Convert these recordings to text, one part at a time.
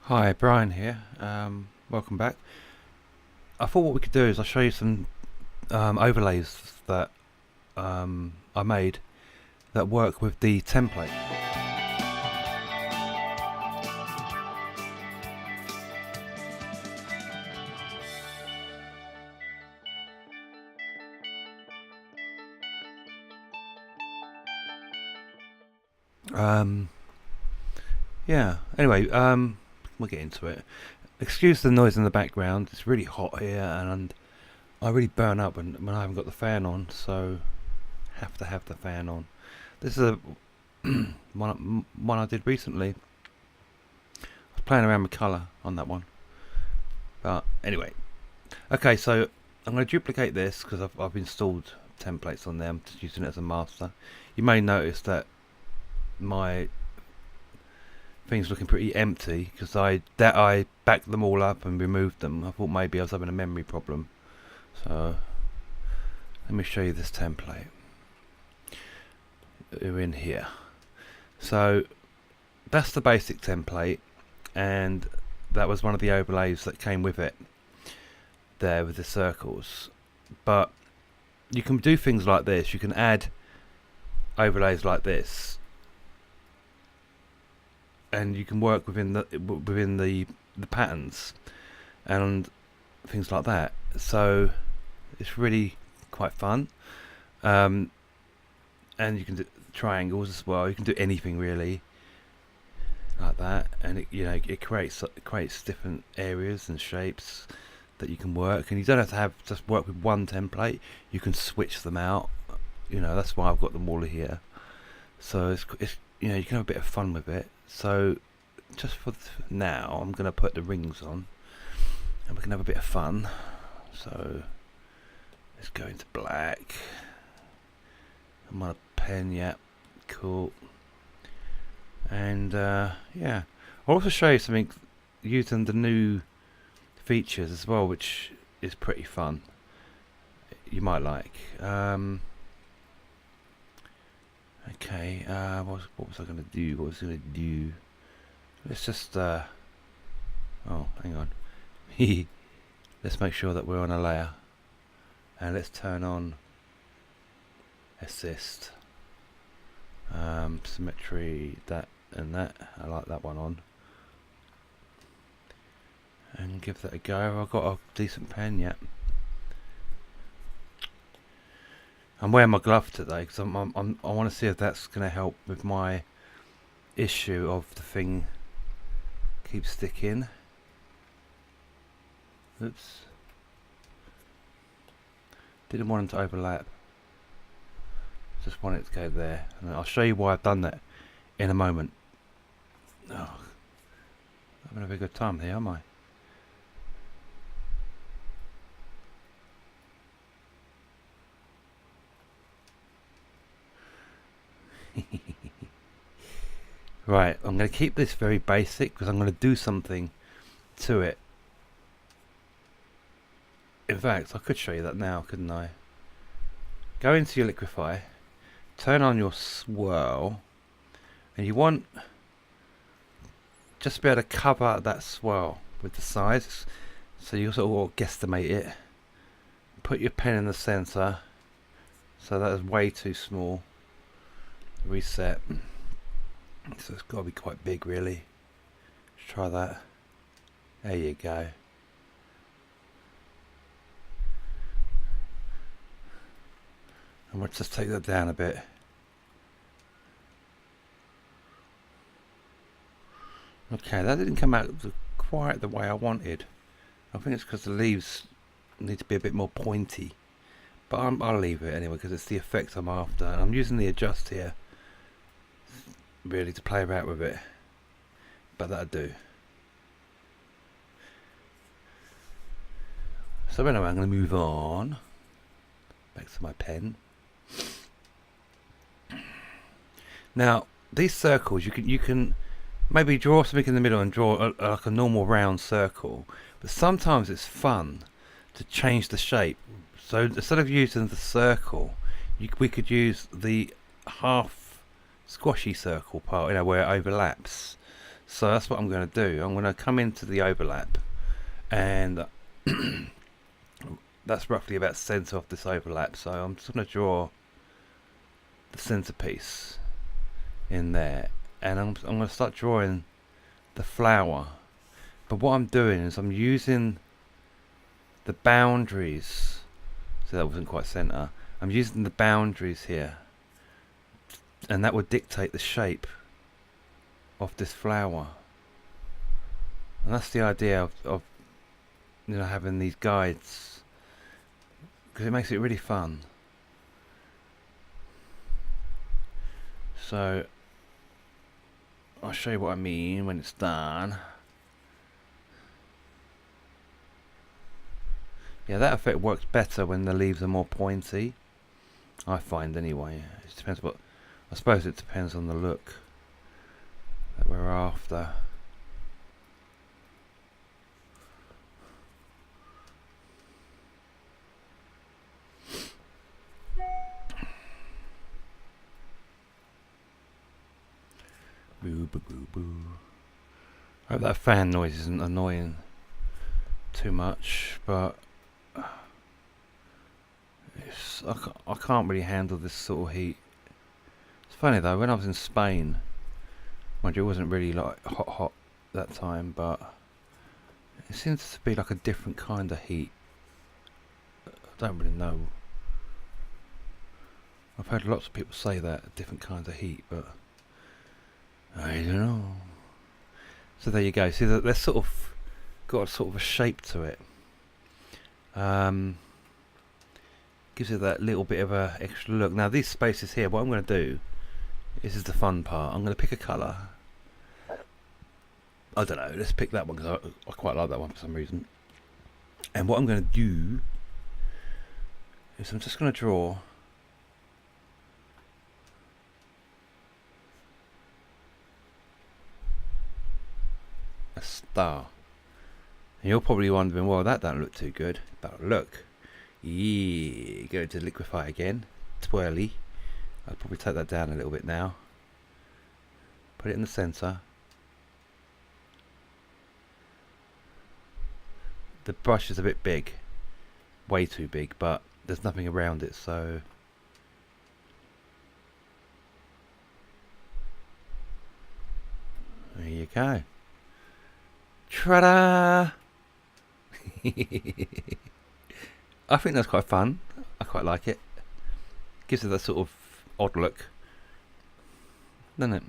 Hi, Brian here. Welcome back. I thought what we could do is I'll show you some overlays that I made that work with the template. Um, yeah, anyway, we'll get into it. Excuse the noise in the background, it's really hot here and I really burn up when I haven't got the fan on, so have to have the fan on. This is a one I did recently. I was playing around with colour on that one. But anyway, okay, so I'm going to duplicate this because I've installed templates on there. I'm just using it as a master. You may notice that my thing's looking pretty empty because I backed them all up and removed them. I thought maybe I was having a memory problem. So let me show you this template. We're in here. So that's the basic template, and that was one of the overlays that came with it there with the circles. But you can do things like this. You can add overlays like this, and you can work within the patterns and things like that. So it's really quite fun. And you can do triangles as well. You can do anything really like that, and it creates different areas and shapes that you can work, and you don't have to just work with one template. You can switch them out. That's why I've got them all here. So it's you can have a bit of fun with it. So just for now, I'm going to put the rings on, and we can have a bit of fun. So let's go into black. I'm on a pen, yeah, cool. And yeah, I'll also show you something using the new features as well, which is pretty fun. You might like. Okay, what was I going to do? Let's just oh, hang on. Let's make sure that we're on a layer, and let's turn on assist, symmetry, that and that. I like that one on, and give that a go. I've got a decent pen yet. I'm wearing my glove today because I want to see if that's going to help with my issue of the thing keeps sticking. Oops. Didn't want it to overlap. Just want it to go there. And I'll show you why I've done that in a moment. Oh, I'm having a very good time here, am I? Right, I'm going to keep this very basic because I'm going to do something to it. In fact, I could show you that now, couldn't I? Go into your liquify, turn on your swirl, and you want just to be able to cover that swirl with the size, so you sort of guesstimate it. Put your pen in the center, so that is way too small. Reset. So it's got to be quite big, really. Let's try that. There you go. And we'll just take that down a bit. Okay, that didn't come out quite the way I wanted. I think it's because the leaves need to be a bit more pointy. But I'll leave it anyway because it's the effect I'm after. And I'm using the adjust here, really, to play about with it. But that'll do. So anyway, I'm going to move on. Back to my pen. Now, these circles, you can maybe draw something in the middle and draw like a normal round circle. But sometimes it's fun to change the shape. So instead of using the circle, we could use the half squashy circle part, where it overlaps. So that's what I'm going to do. I'm going to come into the overlap, and that's roughly about centre of this overlap. So I'm just going to draw the centerpiece in there, and I'm going to start drawing the flower. But what I'm doing is I'm using the boundaries. So that wasn't quite centre. I'm using the boundaries here, and that would dictate the shape of this flower. And that's the idea of you know, having these guides, because it makes it really fun. So I'll show you what I mean when it's done. Yeah, that effect works better when the leaves are more pointy, I find anyway. It depends what, I suppose it depends on the look that we're after. Boo boo boo boo. I hope that fan noise isn't annoying too much, but I can't really handle this sort of heat. It's funny though, when I was in Spain, mind you, it wasn't really like hot that time, but it seems to be like a different kind of heat. I don't really know. I've heard lots of people say that, different kinds of heat, but I don't know. So there you go. See, they're sort of got sort of a shape to it. Gives it that little bit of a extra look. Now these spaces here, what I'm going to do, this is the fun part. I'm going to pick a colour. I don't know. Let's pick that one because I quite like that one for some reason. And what I'm going to do is I'm just going to draw a star. And you're probably wondering, well, that don't look too good. But look, yeah, go to liquefy again, twirly. I'll probably take that down a little bit now. Put it in the centre. The brush is a bit big, way too big, but there's nothing around it, so there you go. Ta-da! I think that's quite fun. I quite like it. Gives it that sort of odd look, doesn't it?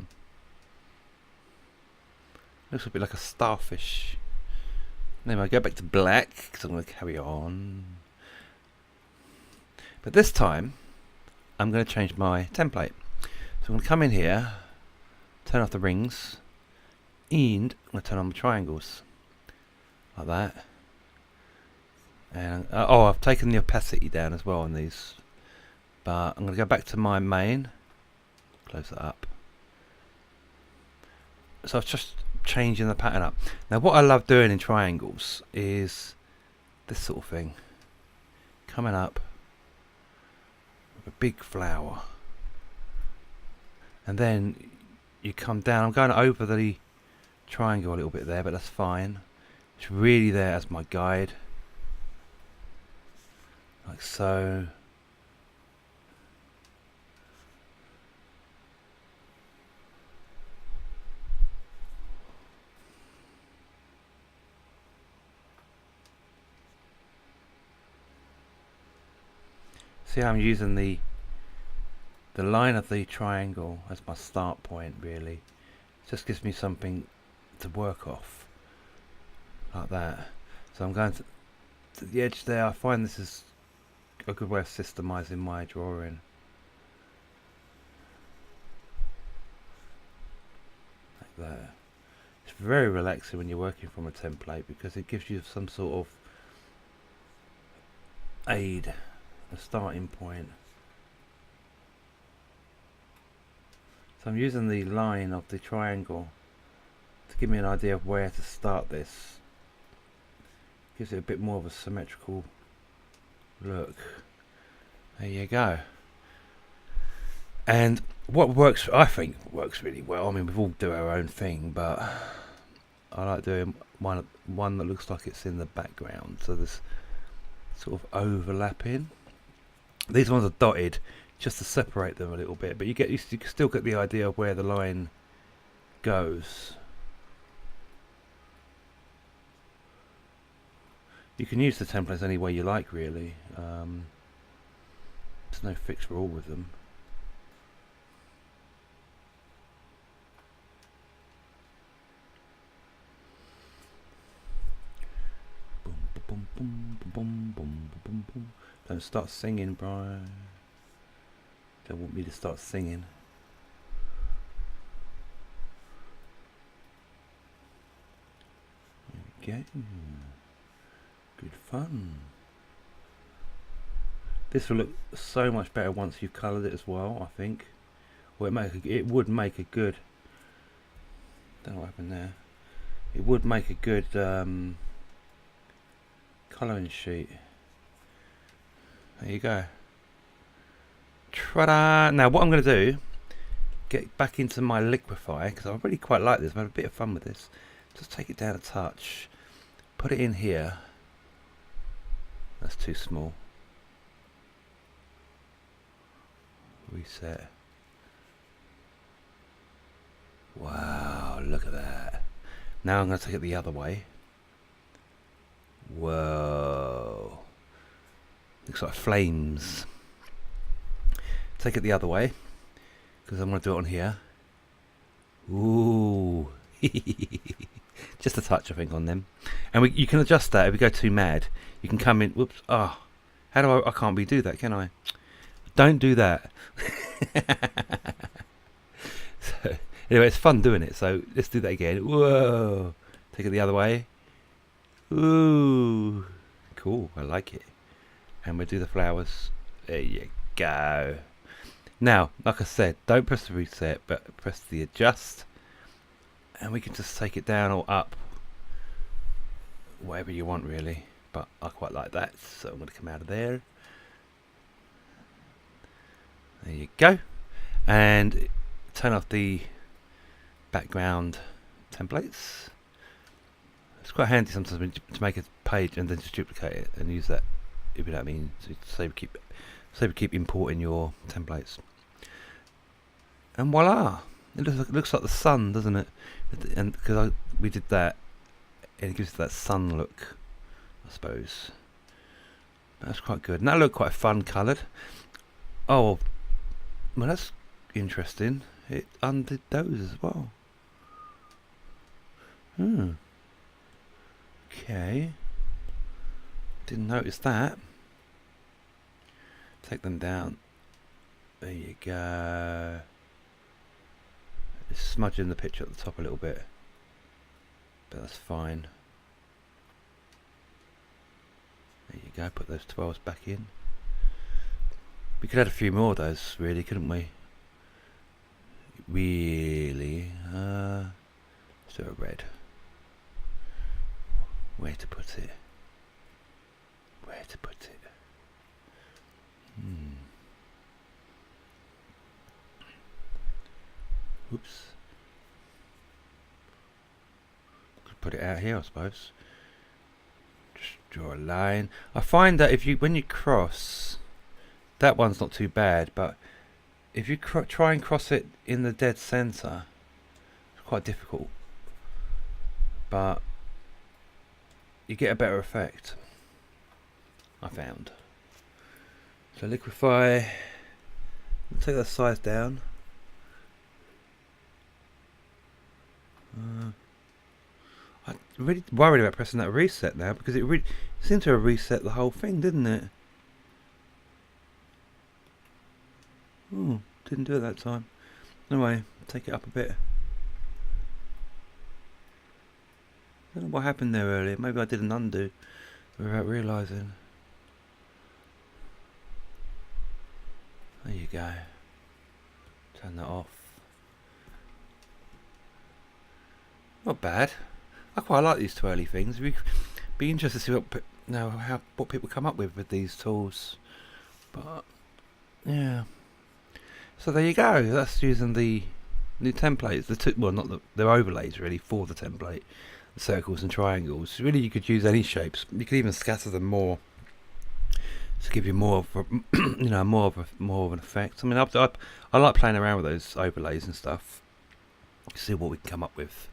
Looks a bit like a starfish. Anyway, I go back to black because I'm going to carry on. But this time, I'm going to change my template. So I'm going to come in here, turn off the rings, and I'm going to turn on the triangles. Like that. And oh, I've taken the opacity down as well on these. But I'm going to go back to my main. Close that up. So I've just changing the pattern up. Now what I love doing in triangles is this sort of thing. Coming up with a big flower. And then you come down. I'm going over the triangle a little bit there, but that's fine. It's really there as my guide. Like so. See how I'm using the line of the triangle as my start point, really. It just gives me something to work off. Like that. So I'm going to the edge there. I find this is a good way of systemizing my drawing. Like that. It's very relaxing when you're working from a template because it gives you some sort of aid, a starting point. So I'm using the line of the triangle to give me an idea of where to start this. Gives it a bit more of a symmetrical look. There you go. And what works, I think, works really well. I mean, we all do our own thing, but I like doing one that looks like it's in the background, so there's sort of overlapping. These ones are dotted just to separate them a little bit, but you can still get the idea of where the line goes. You can use the templates any way you like, really. There's no fixed rule with them. Boom, boom, boom, boom, boom, boom, boom. Don't start singing, Brian. Don't want me to start singing. There we go. Good fun. This will look so much better once you've coloured it as well, I think. Well, it would make a good... Don't know what happened there. It would make a good colouring sheet. There you go. Ta-da! Now what I'm going to do, get back into my liquify, because I really quite like this. I've had a bit of fun with this. Just take it down a touch. Put it in here. That's too small. Reset. Wow, look at that. Now I'm going to take it the other way. Whoa. Looks like flames. Take it the other way, because I'm going to do it on here. Ooh. Just a touch, I think, on them. And you can adjust that if you go too mad. You can come in. Whoops. Oh. How do I can't redo that, can I? Don't do that. So, anyway, it's fun doing it. So let's do that again. Whoa. Take it the other way. Ooh. Cool. I like it. And we'll do the flowers. There you go. Now, like I said, don't press the reset, but press the adjust. And we can just take it down or up. Whatever you want, really. But I quite like that. So I'm going to come out of there. There you go. And turn off the background templates. It's quite handy sometimes to make a page and then just duplicate it and use that, if you know what I mean. So we keep importing your templates. And voila! It looks like the sun, doesn't it? And because we did that, and it gives it that sun look, I suppose. That's quite good. And that looked quite fun coloured. Oh, well, that's interesting. It undid those as well. Okay. Didn't notice that. Take them down. There you go. It's smudging the picture at the top a little bit, but that's fine. There you go. Put those 12s back in. We could add a few more of those, really, couldn't we? Really? Let's do a red. Where to put it? Where to put it? Oops. Could put it out here, I suppose. Just draw a line. I find that when you cross, that one's not too bad, but if you try and cross it in the dead center, it's quite difficult. But you get a better effect, I found. So liquify. Take that size down. I'm really worried about pressing that reset now, because it really seemed to have reset the whole thing, didn't it? Oh, didn't do it that time. Anyway, take it up a bit. I don't know what happened there earlier. Maybe I did an undo without realising. There you go. Turn that off. Not bad. I quite like these twirly things. We'd be interested to see what people come up with these tools. But yeah, So there you go. That's using the new templates. Well, not the overlays really for the template. The circles and triangles. Really, you could use any shapes. You could even scatter them more to give you more of a, more of an effect. I mean, I like playing around with those overlays and stuff. See what we can come up with.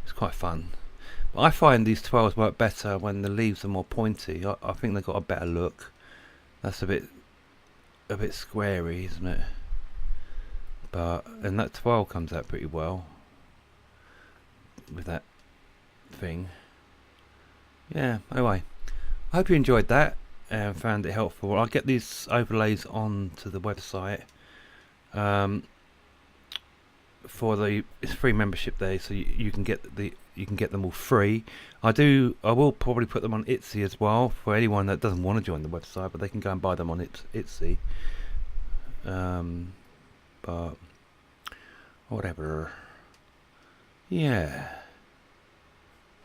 It's quite fun. But I find these 12s work better when the leaves are more pointy. I think they've got a better look. That's a bit squarey, isn't it? And that 12 comes out pretty well with that thing. Yeah, anyway, I hope you enjoyed that and found it helpful. I'll get these overlays onto the website. It's free membership day, so you can get them all free. I will probably put them on Etsy as well for anyone that doesn't want to join the website, but they can go and buy them on Etsy. But whatever. Yeah.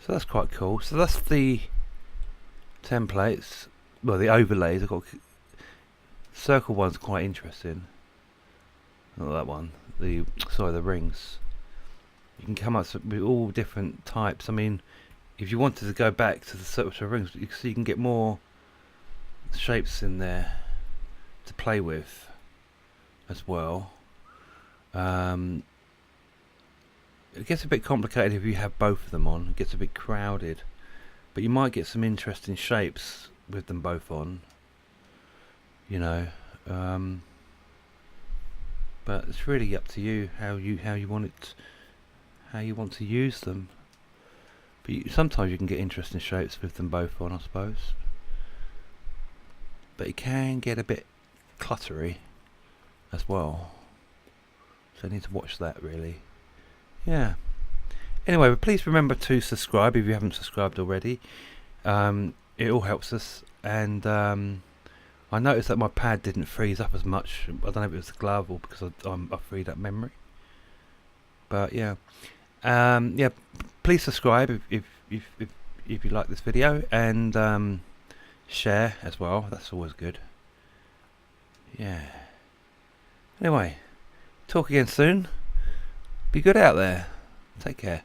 So that's quite cool. So that's the templates. Well, the overlays. I've got circle one's quite interesting. Not that one. The rings. You can come up with all different types. I mean, if you wanted to go back to the circle rings, you can get more shapes in there to play with as well. It gets a bit complicated if you have both of them on. It gets a bit crowded, but you might get some interesting shapes with them both on. But it's really up to you how you want to use them. But sometimes you can get interesting shapes with them both on, I suppose. But it can get a bit cluttery as well. So I need to watch that really. Yeah. Anyway, but please remember to subscribe if you haven't subscribed already. It all helps us, and I noticed that my pad didn't freeze up as much. I don't know if it was the glove or because I freed up memory. But yeah, please subscribe if you like this video, and share as well. That's always good. Yeah. Anyway, talk again soon. Be good out there. Take care.